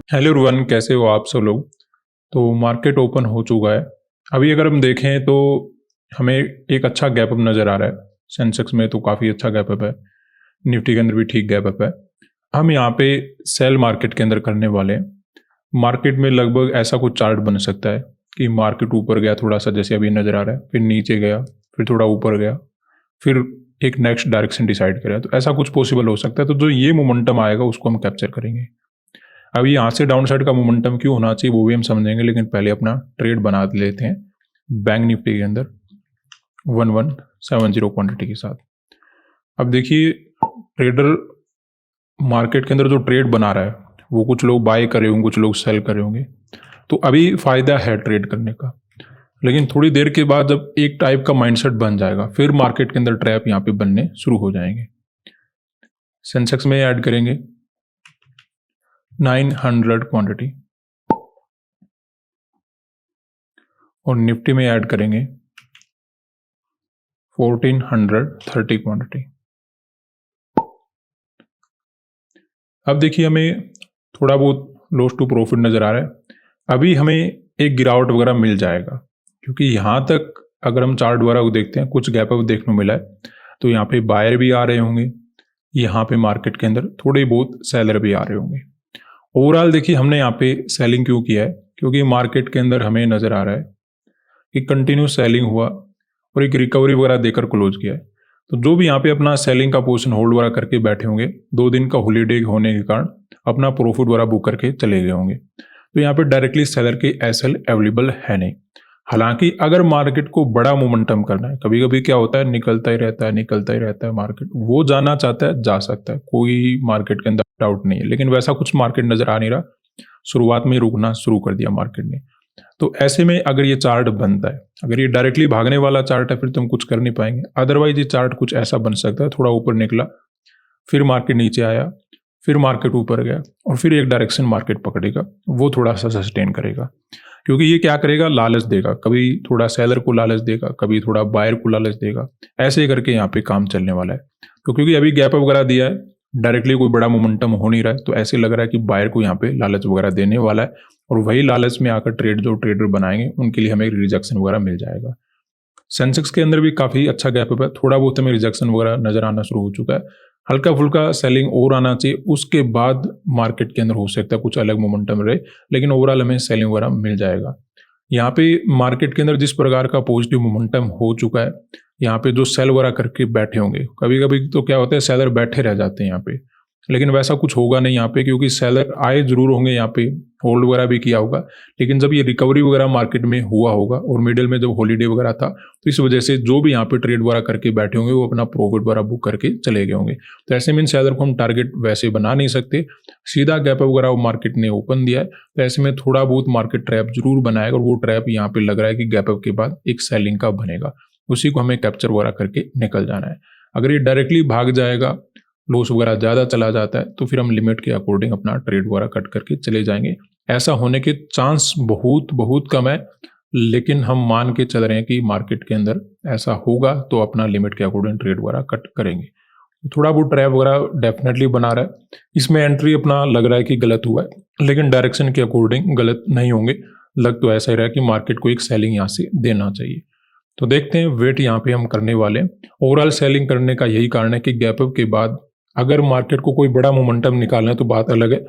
Hello everyone, कैसे हो आप सब लोग। तो मार्केट ओपन हो चुका है। अभी अगर हम देखें तो हमें एक अच्छा गैप अप नज़र आ रहा है। सेंसेक्स में तो काफ़ी अच्छा गैप अप है, निफ्टी के अंदर भी ठीक गैप अप है। हम यहाँ पे सेल मार्केट के अंदर करने वाले हैं। मार्केट में लगभग ऐसा कुछ चार्ट बन सकता है कि मार्केट ऊपर गया थोड़ा सा, जैसे अभी नज़र आ रहा है, फिर नीचे गया, फिर थोड़ा ऊपर गया, फिर एक नेक्स्ट डायरेक्शन डिसाइड करेगा। तो ऐसा कुछ पॉसिबल हो सकता है। तो जो ये मोमेंटम आएगा उसको हम कैप्चर करेंगे। अभी यहाँ से डाउन साइड का मोमेंटम क्यों होना चाहिए वो भी हम समझेंगे, लेकिन पहले अपना ट्रेड बना लेते हैं बैंक निफ्टी के अंदर 1170 क्वांटिटी के साथ। अब देखिए, ट्रेडर मार्केट के अंदर जो ट्रेड बना रहा है वो कुछ लोग बाय कर रहे होंगे, कुछ लोग सेल कर रहे होंगे। तो अभी फ़ायदा है ट्रेड करने का, लेकिन थोड़ी देर के बाद जब एक टाइप का माइंडसेट बन जाएगा फिर मार्केट के अंदर ट्रैप यहाँ पे बनने शुरू हो जाएंगे। सेंसेक्स में ऐड करेंगे 900 क्वांटिटी और निफ्टी में ऐड करेंगे 1430 क्वांटिटी। अब देखिए, हमें थोड़ा बहुत लॉस टू प्रॉफिट नज़र आ रहा है। अभी हमें एक गिरावट वगैरह मिल जाएगा, क्योंकि यहाँ तक अगर हम चार्ट वगैरह को देखते हैं कुछ गैप अप देखने को मिला है। तो यहाँ पे बायर भी आ रहे होंगे, यहाँ पे मार्केट के अंदर थोड़े बहुत सेलर भी आ रहे होंगे। ओवरऑल देखिए, हमने यहाँ पे सेलिंग क्यों किया है, क्योंकि मार्केट के अंदर हमें नज़र आ रहा है कि कंटिन्यू सेलिंग हुआ और एक रिकवरी वगैरह देकर क्लोज किया है। तो जो भी यहाँ पे अपना सेलिंग का पोजीशन होल्ड वगैरह करके बैठे होंगे, 2 दिन का हॉलीडे होने के कारण अपना प्रॉफिट वगैरह बुक करके चले गए होंगे। तो यहाँ पे डायरेक्टली सेलर के एसएल अवेलेबल है नहीं। हालांकि अगर मार्केट को बड़ा मोमेंटम करना है, कभी कभी क्या होता है, निकलता ही रहता है मार्केट, वो जाना चाहता है जा सकता है, कोई मार्केट के अंदर डाउट नहीं है। लेकिन वैसा कुछ मार्केट नजर आ नहीं रहा, शुरुआत में रुकना शुरू कर दिया मार्केट ने। तो ऐसे में अगर ये चार्ट बनता है, अगर ये डायरेक्टली भागने वाला चार्ट है, फिर तो हम कुछ कर नहीं पाएंगे। अदरवाइज ये चार्ट कुछ ऐसा बन सकता है, थोड़ा ऊपर निकला, फिर मार्केट नीचे आया, फिर मार्केट ऊपर गया और फिर एक डायरेक्शन मार्केट पकड़ेगा, वो थोड़ा सा सस्टेन करेगा। क्योंकि ये क्या करेगा, लालच देगा, कभी थोड़ा सेलर को लालच देगा, कभी थोड़ा बायर को लालच देगा। ऐसे करके यहाँ पे काम चलने वाला है। तो क्योंकि अभी गैप अप वगैरह दिया है, डायरेक्टली कोई बड़ा मोमेंटम हो नहीं रहा है, तो ऐसे लग रहा है कि बायर को यहाँ पे लालच वगैरह देने वाला है और वही लालच में आकर जो ट्रेडर बनाएंगे उनके लिए हमें रिजेक्शन वगैरह मिल जाएगा। सेंसेक्स के अंदर भी काफ़ी अच्छा गैप अप है, थोड़ा बहुत हमें रिजेक्शन वगैरह नजर आना शुरू हो चुका है। हल्का फुल्का सेलिंग और आना चाहिए, उसके बाद मार्केट के अंदर हो सकता है कुछ अलग मोमेंटम रहे, लेकिन ओवरऑल हमें सेलिंग वगैरह मिल जाएगा। यहाँ पे मार्केट के अंदर जिस प्रकार का पॉजिटिव मोमेंटम हो चुका है, यहाँ पे जो सेल वगैरह करके बैठे होंगे, कभी कभी तो क्या होता है सेलर बैठे रह जाते हैं यहाँ पे, लेकिन वैसा कुछ होगा नहीं यहाँ पे, क्योंकि सेलर आए जरूर होंगे यहाँ पे, होल्ड वगैरह भी किया होगा, लेकिन जब ये रिकवरी वगैरह मार्केट में हुआ होगा और मिडिल में जब हॉलीडे वगैरह था, तो इस वजह से जो भी यहाँ पे ट्रेड वगैरह करके बैठे होंगे वो अपना प्रॉफिट वगैरह बुक करके चले गए होंगे। तो ऐसे में इन सेलर को हम टारगेट वैसे बना नहीं सकते, सीधा गैप अप वगैरह मार्केट ने ओपन दिया है, तो ऐसे में थोड़ा बहुत मार्केट ट्रैप जरूर बनाएगा और वो ट्रैप यहाँ पे लग रहा है कि गैप अप के बाद एक सेलिंग का बनेगा, उसी को हमें कैप्चर वगैरह करके निकल जाना है। अगर ये डायरेक्टली भाग जाएगा, लॉस वगैरह ज़्यादा चला जाता है, तो फिर हम लिमिट के अकॉर्डिंग अपना ट्रेड वगैरह कट करके चले जाएंगे। ऐसा होने के चांस बहुत बहुत कम है, लेकिन हम मान के चल रहे हैं कि मार्केट के अंदर ऐसा होगा, तो अपना लिमिट के अकॉर्डिंग ट्रेड वगैरह कट करेंगे। थोड़ा बहुत ट्रैप वगैरह डेफिनेटली बना रहा है, इसमें एंट्री अपना लग रहा है कि गलत हुआ है, लेकिन डायरेक्शन के अकॉर्डिंग गलत नहीं होंगे। लग तो ऐसा ही रहा है कि मार्केट को एक सेलिंग यहाँ से देना चाहिए। तो देखते हैं, वेट यहाँ पे हम करने वाले हैं। ओवरऑल सेलिंग करने का यही कारण है कि गैप अप के बाद अगर मार्केट को कोई बड़ा मोमेंटम निकालना है तो बात अलग है,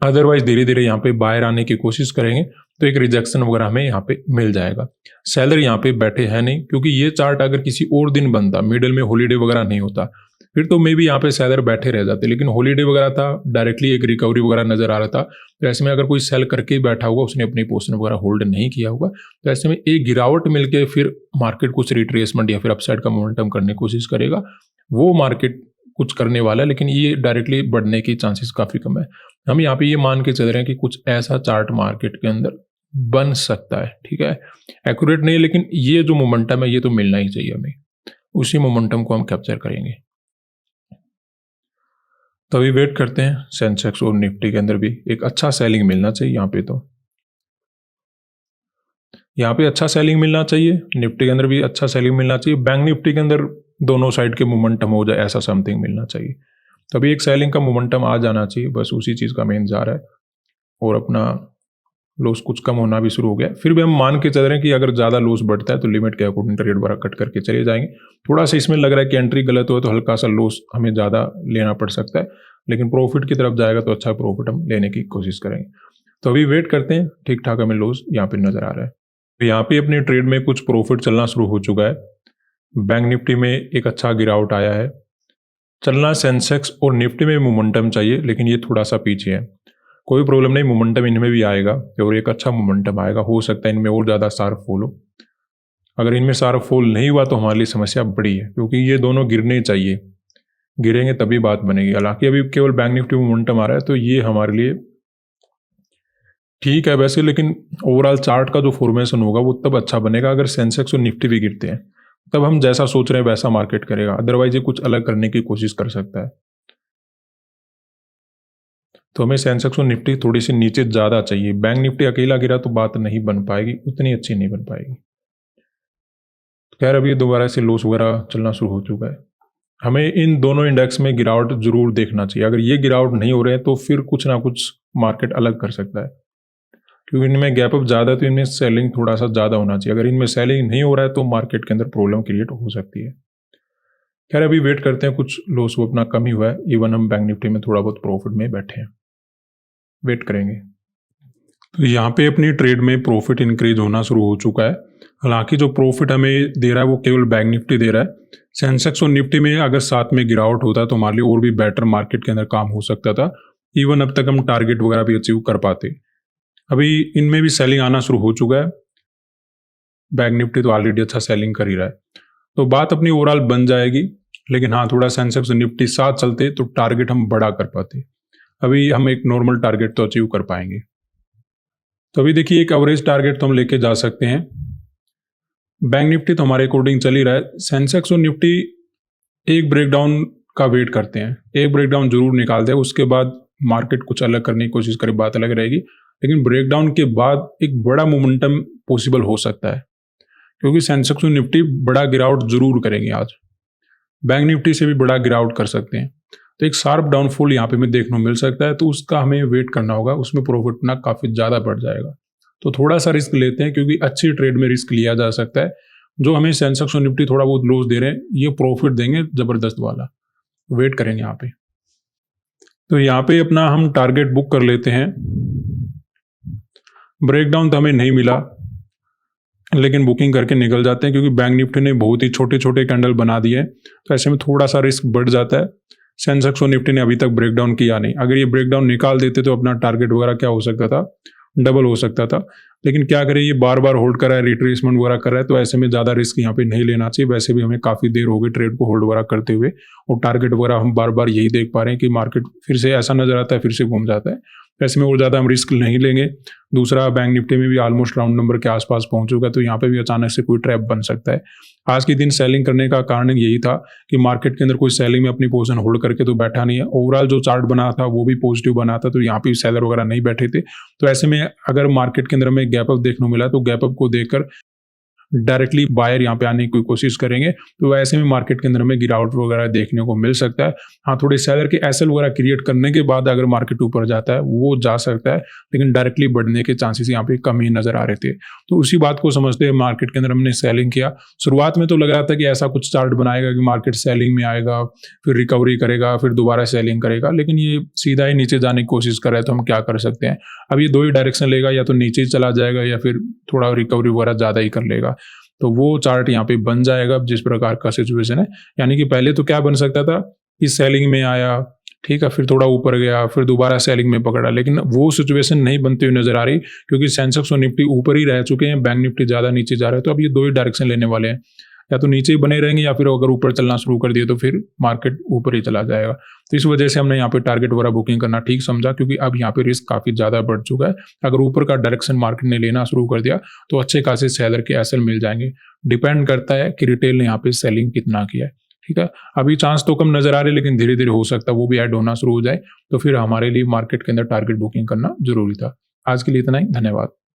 अदरवाइज धीरे धीरे यहाँ पे बाहर आने की कोशिश करेंगे तो एक रिजेक्शन वगैरह हमें यहाँ पे मिल जाएगा। सेलर यहाँ पे बैठे हैं नहीं, क्योंकि ये चार्ट अगर किसी और दिन बनता, मिडिल में हॉलीडे वगैरह नहीं होता, फिर तो मे भी यहाँ पे सेलर बैठे रह जाते, लेकिन हॉलीडे वगैरह था, डायरेक्टली एक रिकवरी वगैरह नजर आ रहा था। तो ऐसे में अगर कोई सेल करके ही बैठा होगा, उसने अपनी पोजीशन वगैरह होल्ड नहीं किया होगा, तो ऐसे में एक गिरावट मिलकर फिर मार्केट कुछ रिट्रेसमेंट या फिर अपसाइड का मोमेंटम करने की कोशिश करेगा, वो मार्केट कुछ करने वाला है, लेकिन ये डायरेक्टली बढ़ने की चांसेस काफ़ी कम है। हम यहाँ पे ये मान के चल रहे हैं कि कुछ ऐसा चार्ट मार्केट के अंदर बन सकता है, ठीक है, एक्यूरेट नहीं, लेकिन ये जो मोमेंटम है ये तो मिलना ही चाहिए हमें, उसी मोमेंटम को हम कैप्चर करेंगे। तो अभी वेट करते हैं, सेंसेक्स और निफ्टी के अंदर भी एक अच्छा सेलिंग मिलना चाहिए। यहाँ पे अच्छा सेलिंग मिलना चाहिए, निफ्टी के अंदर भी अच्छा सेलिंग मिलना चाहिए। बैंक निफ्टी के अंदर दोनों साइड के मोमेंटम हो जाए, ऐसा समथिंग मिलना चाहिए। तो अभी एक सेलिंग का मोमेंटम आ जाना चाहिए, बस उसी चीज़ का हमें इंतजार है। और अपना लॉस कुछ कम होना भी शुरू हो गया। फिर भी हम मान के चल रहे हैं कि अगर ज़्यादा लॉस बढ़ता है तो लिमिट के अकॉर्डिंग ट्रेड वगैरह कट करके चले जाएंगे। थोड़ा सा इसमें लग रहा है कि एंट्री गलत हो तो हल्का सा लॉस हमें ज़्यादा लेना पड़ सकता है, लेकिन प्रॉफिट की तरफ जाएगा तो अच्छा प्रॉफिट हम लेने की कोशिश करेंगे। तो अभी वेट करते हैं, ठीक ठाक हमें लॉस यहाँ पे नज़र आ रहा है। तो यहाँ पे अपनी ट्रेड में कुछ प्रॉफिट चलना शुरू हो चुका है। बैंक निफ्टी में एक अच्छा गिरावट आया है। चलना सेंसेक्स और निफ्टी में मोमेंटम चाहिए, लेकिन ये थोड़ा सा पीछे है। कोई प्रॉब्लम नहीं, मोमेंटम इनमें भी आएगा और एक अच्छा मोमेंटम आएगा। हो सकता है इनमें और ज़्यादा शार्प फॉल हो। अगर इनमें शार्प फॉल नहीं हुआ तो हमारे लिए समस्या बड़ी है, क्योंकि ये दोनों गिरने चाहिए, गिरेंगे तभी बात बनेगी। हालांकि अभी केवल बैंक निफ्टी में मोमेंटम आ रहा है तो ये हमारे लिए ठीक है वैसे, लेकिन ओवरऑल चार्ट का जो फॉर्मेशन होगा वो तब अच्छा बनेगा अगर सेंसेक्स और निफ्टी भी गिरते हैं, तब हम जैसा सोच रहे हैं वैसा मार्केट करेगा। अदरवाइज ये कुछ अलग करने की कोशिश कर सकता है। तो हमें सेंसेक्स और निफ्टी थोड़ी सी नीचे ज़्यादा चाहिए। बैंक निफ्टी अकेला गिरा तो बात नहीं बन पाएगी, उतनी अच्छी नहीं बन पाएगी। खैर अभी दोबारा से लॉस वगैरह चलना शुरू हो चुका है। हमें इन दोनों इंडेक्स में गिरावट जरूर देखना चाहिए। अगर ये गिरावट नहीं हो रहे हैं तो फिर कुछ ना कुछ मार्केट अलग कर सकता है, क्योंकि इनमें गैप अप ज़्यादा है तो इनमें सेलिंग थोड़ा सा ज़्यादा होना चाहिए। अगर इनमें सेलिंग नहीं हो रहा है तो मार्केट के अंदर प्रॉब्लम क्रिएट हो सकती है। खैर अभी वेट करते हैं, कुछ लॉस वो अपना कम ही हुआ है। इवन हम बैंक निफ्टी में थोड़ा बहुत प्रॉफिट में बैठे हैं, वेट करेंगे। तो यहाँ पे अपनी ट्रेड में प्रॉफिट इंक्रीज होना शुरू हो चुका है। हालांकि जो प्रॉफिट हमें दे रहा है वो केवल बैंक निफ्टी दे रहा है। सेंसेक्स और निफ्टी में अगर साथ में गिरावट होता तो हमारे लिए और भी बेटर मार्केट के अंदर काम हो सकता था। इवन अब तक हम टारगेट वगैरह भी अचीव कर पाते। अभी इनमें भी सेलिंग आना शुरू हो चुका है। बैंक निफ्टी तो ऑलरेडी अच्छा सेलिंग कर ही रहा है, तो बात अपनी ओवरऑल बन जाएगी। लेकिन हाँ, थोड़ा सेंसेक्स और निफ्टी साथ चलते तो टारगेट हम बड़ा कर पाते। अभी हम एक नॉर्मल टारगेट तो अचीव कर पाएंगे। तो अभी देखिए एक एवरेज टारगेट तो हम लेके जा सकते हैं। बैंक निफ्टी तो हमारे अकॉर्डिंग चल ही रहा है। सेंसेक्स और निफ्टी एक ब्रेकडाउन का वेट करते हैं, एक ब्रेकडाउन जरूर निकालते हैं, उसके बाद मार्केट कुछ अलग करने की कोशिश करे, बात अलग रहेगी। लेकिन ब्रेकडाउन के बाद एक बड़ा मोमेंटम पॉसिबल हो सकता है, क्योंकि सेंसेक्स और निफ्टी बड़ा गिरावट जरूर करेंगे आज। बैंक निफ्टी से भी बड़ा गिरावट कर सकते हैं, तो एक शार्प डाउनफॉल यहाँ पे हमें देखने को मिल सकता है। तो उसका हमें वेट करना होगा, उसमें प्रॉफिट अपना काफ़ी ज़्यादा बढ़ जाएगा। तो थोड़ा सा रिस्क लेते हैं, क्योंकि अच्छी ट्रेड में रिस्क लिया जा सकता है। जो हमें सेंसेक्स और निफ्टी थोड़ा बहुत लॉस दे रहे हैं, ये प्रॉफिट देंगे ज़बरदस्त वाला। वेट करेंगे यहाँ पे। तो यहाँ पे अपना हम टारगेट बुक कर लेते हैं। ब्रेकडाउन तो हमें नहीं मिला, लेकिन बुकिंग करके निकल जाते हैं, क्योंकि बैंक निफ्टी ने बहुत ही छोटे छोटे कैंडल बना दिए हैं। तो ऐसे में थोड़ा सा रिस्क बढ़ जाता है। सेंसेक्स और निफ्टी ने अभी तक ब्रेकडाउन किया नहीं। अगर ये ब्रेकडाउन निकाल देते तो अपना टारगेट वगैरह क्या हो सकता था, डबल हो सकता था। लेकिन क्या करें, ये बार बार होल्ड कर रहा है, रिट्रेसमेंट वगैरह कर रहा है, तो ऐसे में ज़्यादा रिस्क यहाँ पे नहीं लेना चाहिए। वैसे भी हमें काफ़ी देर हो गई ट्रेड को होल्ड वगैरह करते हुए, और टारगेट वगैरह हम बार बार यही देख पा रहे हैं कि मार्केट फिर से ऐसा नजर आता है, फिर से घूम जाता है। ऐसे में और ज़्यादा हम रिस्क नहीं लेंगे। दूसरा, बैंक निफ्टी में भी ऑलमोस्ट राउंड नंबर के आसपास पहुंच चुका है, तो यहाँ पे भी अचानक से कोई ट्रैप बन सकता है। आज के दिन सेलिंग करने का कारण यही था कि मार्केट के अंदर कोई सेलिंग में अपनी पोजीशन होल्ड करके तो बैठा नहीं है। ओवरऑल जो चार्ट बना था वो भी पॉजिटिव बना था, तो यहाँ पे सेलर वगैरह नहीं बैठे थे। तो ऐसे में अगर मार्केट के अंदर हमें गैप अप देखने को मिला तो गैप अप को देखकर डायरेक्टली बायर यहाँ पे आने की कोशिश करेंगे, तो ऐसे में मार्केट के अंदर में गिरावट वगैरह देखने को मिल सकता है। हाँ, थोड़े सेलर के एसएल वगैरह क्रिएट करने के बाद अगर मार्केट ऊपर जाता है वो जा सकता है, लेकिन डायरेक्टली बढ़ने के चांसेस यहाँ पे कम ही नजर आ रहे थे। तो उसी बात को समझते हुए मार्केट के अंदर हमने सेलिंग किया। शुरुआत में तो लग रहा था कि ऐसा कुछ चार्ट बनाएगा कि मार्केट सेलिंग में आएगा, फिर रिकवरी करेगा, फिर दोबारा सेलिंग करेगा, लेकिन ये सीधा ही नीचे जाने की कोशिश कर रहा है। तो हम क्या कर सकते हैं, अब ये दो ही डायरेक्शन लेगा, या तो नीचे ही चला जाएगा या फिर थोड़ा रिकवरी वगैरह ज़्यादा ही कर लेगा। तो वो चार्ट यहाँ पे बन जाएगा जिस प्रकार का सिचुएशन है। यानी कि पहले तो क्या बन सकता था कि सेलिंग में आया, ठीक है, फिर थोड़ा ऊपर गया, फिर दोबारा सेलिंग में पकड़ा, लेकिन वो सिचुएशन नहीं बनती हुई नजर आ रही, क्योंकि सेंसेक्स और निफ्टी ऊपर ही रह चुके हैं, बैंक निफ्टी ज़्यादा नीचे जा रहा है। तो अब ये दो ही डायरेक्शन लेने वाले हैं, या तो नीचे ही बने रहेंगे, या फिर अगर ऊपर चलना शुरू कर दिए तो फिर मार्केट ऊपर ही चला जाएगा। तो इस वजह से हमने यहाँ पे टारगेट वगैरह बुकिंग करना ठीक समझा, क्योंकि अब यहाँ पे रिस्क काफ़ी ज़्यादा बढ़ चुका है। अगर ऊपर का डायरेक्शन मार्केट ने लेना शुरू कर दिया तो अच्छे खासे सेलर के एसएल मिल जाएंगे। डिपेंड करता है कि रिटेल ने यहाँ पे सेलिंग कितना किया है, ठीक है। अभी चांस तो कम नजर आ रहे, लेकिन धीरे धीरे हो सकता है वो भी ऐड होना शुरू हो जाए, तो फिर हमारे लिए मार्केट के अंदर टारगेट बुकिंग करना जरूरी था। आज के लिए इतना ही, धन्यवाद।